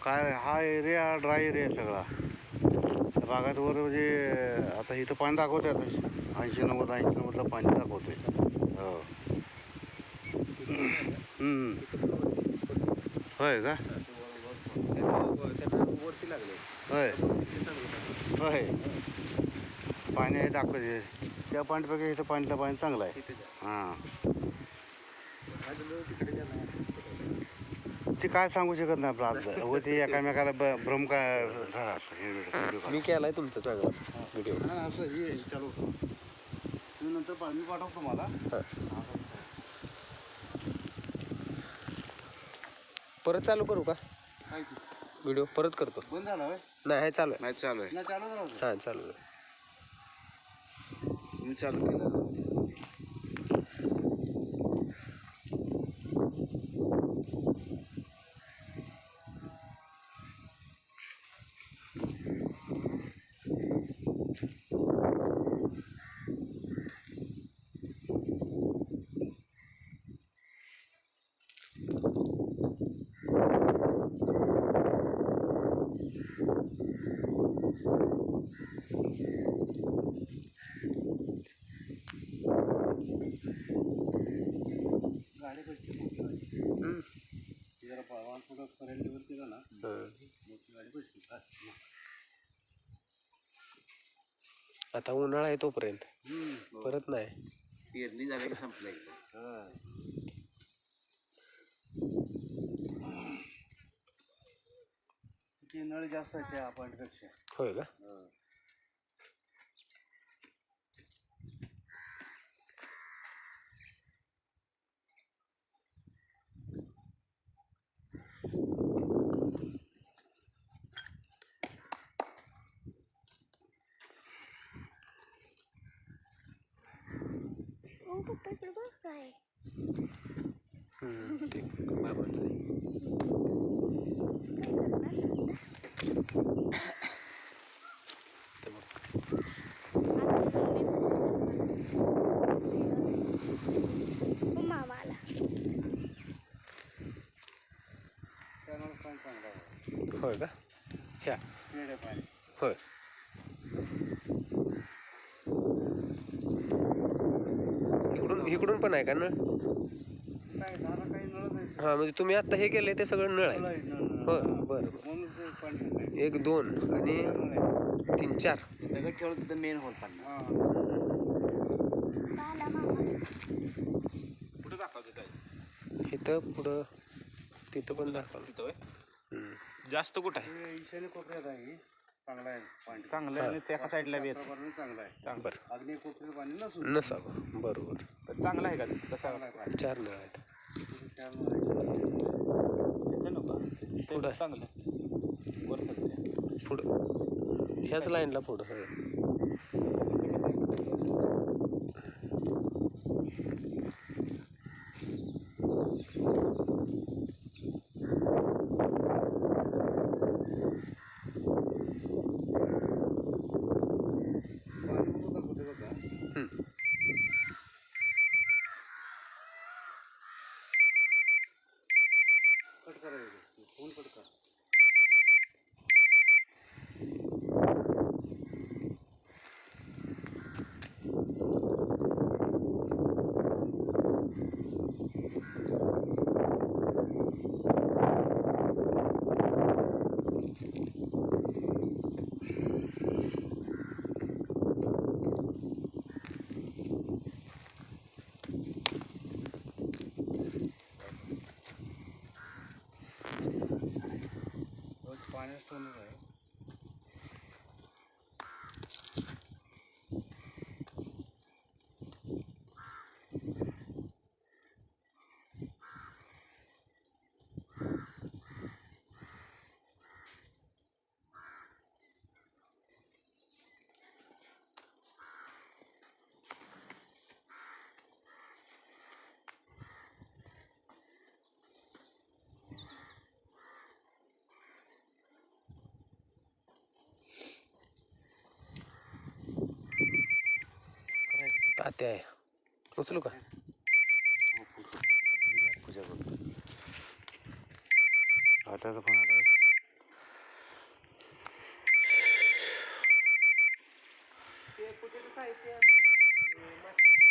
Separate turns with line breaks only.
काय हा area dry area आहे सगळा. बागात वर म्हणजे आता इथं पाणी दाखवते आता 80-90 पाणी दाखवते. हो. होय का?
वरती लागले.
होय होय. पाणी आहे दाखवते. त्या पाण्यापेक्षा इथं पाणी चांगलं आहे. हां. ते काय सांगू शकत नाही आपलं आतलं व ते एकामेकाला भ्रम काय झाला असं.
मी केलाय तुमचा चांगला व्हिडिओ.
असं हे चालू तुम्ही नंतर मी पाठवतो तुम्हाला.
परत चालू करू का व्हिडिओ? परत करतो.
बंद झाला होय?
नाही चालू आहे.
नाही चालू आहे. नाही चालू झालं.
हां चालू आहे.
मी चालू केलं. गाडी कशी जरा पावा थोडं करेंटवर केलं ना मोठी गाडी बसली.
आता उन्हाळा आहे तोपर्यंत परत नाही.
पेरणी झाली की संपलं एकदा. ते नळ जास्त आहे त्या पॉईंटपेक्षा.
होय का? ते बाबांचं आहे. होय का? ह्या होय. इकडून पण आहे का नळ? हां म्हणजे तुम्ही आता हे केलंय ते सगळं नळ आहे. हो बरं. 1 2 आणि 3 4
दगड ठेवलं तिथं मेन होल पाडणार. कुठं दाखवतो
इथं पुढं तिथं पण दाखवलं.
जास्त कुठं आहे? ईशान्य कोपऱ्यात आहे. चांगला आहे पाणी. चांगलं आहे. एका साईडला बी चांगला आहे.
बरं.
अग्नी कोपऱ्यात पाणी
नसावं. बरोबर.
चांगला आहे का? चांगला आहे.
4 नळ आहेत.
4 नळ आहेत.
पुढं
चांगलं
पुढं ह्याच लाईनला पुढं.
कट करायचं. फोन कट कर. पाण्याच ठेवणार आहे.
तात्या आहे. उचलू का?
पूजा करतो. आताचा फोन आला.
पूजेचं साहित्य आमचं आणि